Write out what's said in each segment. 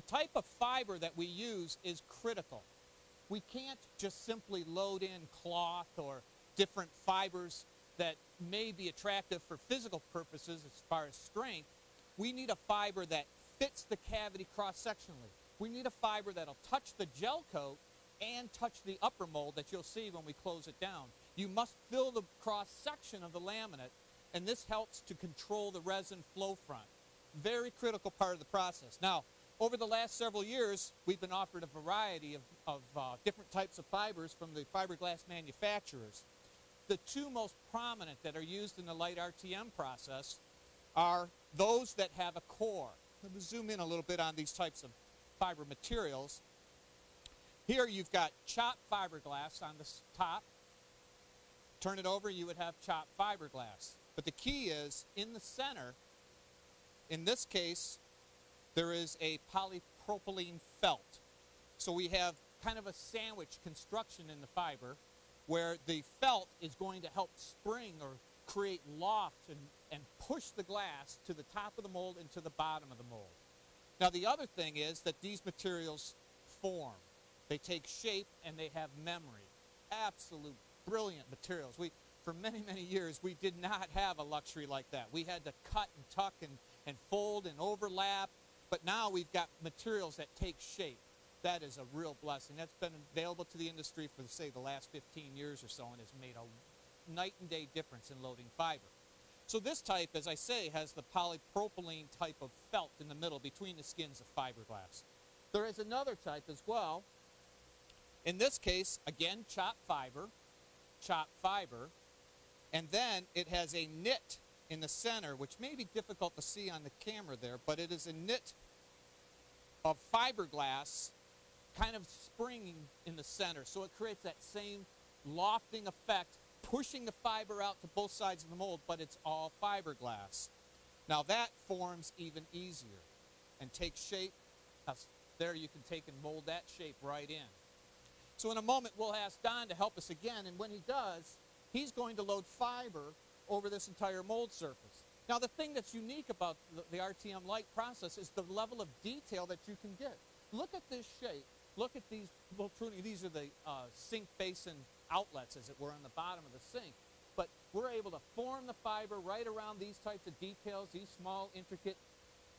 type of fiber that we use is critical. We can't just simply load in cloth or different fibers that may be attractive for physical purposes as far as strength. We need a fiber that fits the cavity cross-sectionally. We need a fiber that'll touch the gel coat and touch the upper mold that you'll see when we close it down. You must fill the cross-section of the laminate, and this helps to control the resin flow front. Very critical part of the process. Now, over the last several years, we've been offered a variety of different types of fibers from the fiberglass manufacturers. The two most prominent that are used in the light RTM process are those that have a core. Let me zoom in a little bit on these types of fiber materials. Here you've got chopped fiberglass on the top. Turn it over, you would have chopped fiberglass. But the key is, in the center, in this case, there is a polypropylene felt. So we have kind of a sandwich construction in the fiber where the felt is going to help spring or create loft and push the glass to the top of the mold and to the bottom of the mold. Now the other thing is that these materials form. They take shape and they have memory. Absolute brilliant materials. For many, many years, we did not have a luxury like that. We had to cut and tuck and fold and overlap, but now we've got materials that take shape. That is a real blessing. That's been available to the industry for, say, the last 15 years or so, and has made a night and day difference in loading fiber. So this type, as I say, has the polypropylene type of felt in the middle between the skins of fiberglass. There is another type as well. In this case, again, chopped fiber, and then it has a knit in the center, which may be difficult to see on the camera there, but it is a knit of fiberglass kind of springing in the center. So it creates that same lofting effect, pushing the fiber out to both sides of the mold, but it's all fiberglass. Now that forms even easier and takes shape. There you can take and mold that shape right in. So in a moment we'll ask Don to help us again, and when he does, he's going to load fiber over this entire mold surface. Now the thing that's unique about the RTM light process is the level of detail that you can get. Look at this shape. Look at these protruding. These are the sink basin outlets, as it were, on the bottom of the sink. But we're able to form the fiber right around these types of details, these small, intricate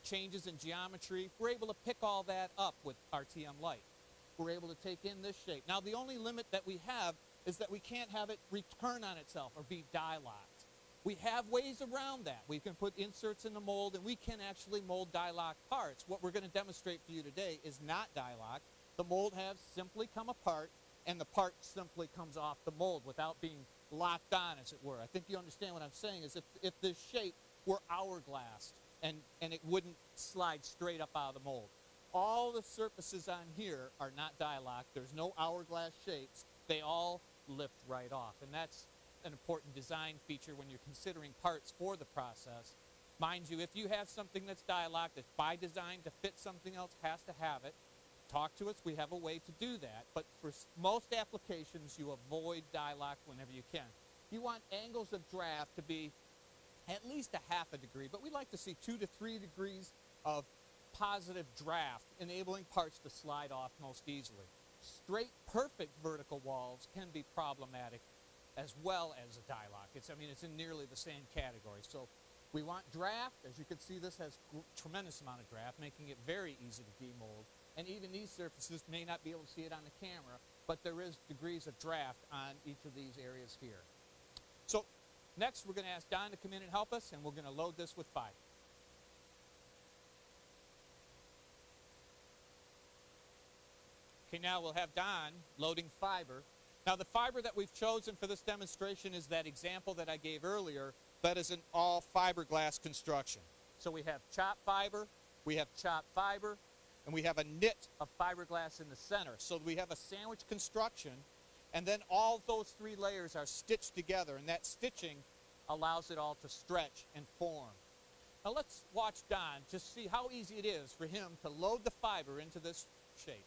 changes in geometry. We're able to pick all that up with RTM light. We're able to take in this shape. Now the only limit that we have is that we can't have it return on itself or be die locked. We have ways around that. We can put inserts in the mold, and we can actually mold die lock parts. What we're going to demonstrate for you today is not die lock. The mold has simply come apart, and the part simply comes off the mold without being locked on, as it were. I think you understand what I'm saying is if this shape were hourglassed and it wouldn't slide straight up out of the mold. All the surfaces on here are not die locked. There's no hourglass shapes. They all lift right off, and that's an important design feature when you're considering parts for the process. Mind you, if you have something that's die locked, that's by design to fit something else, has to have it, talk to us. We have a way to do that, but for most applications, you avoid die lock whenever you can. You want angles of draft to be at least a half a degree, but we like to see 2 to 3 degrees of positive draft, enabling parts to slide off most easily. Straight, perfect vertical walls can be problematic as well as a die lock. It's in nearly the same category. So we want draft. As you can see, this has tremendous amount of draft, making it very easy to demold. And even these surfaces may not be able to see it on the camera, but there is degrees of draft on each of these areas here. So next, we're going to ask Don to come in and help us, and we're going to load this with fiber. Okay, now we'll have Don loading fiber. Now the fiber that we've chosen for this demonstration is that example that I gave earlier. That is an all fiberglass construction. So we have chopped fiber, and we have a knit of fiberglass in the center. So we have a sandwich construction, and then all those 3 layers are stitched together, and that stitching allows it all to stretch and form. Now let's watch Don just see how easy it is for him to load the fiber into this shape.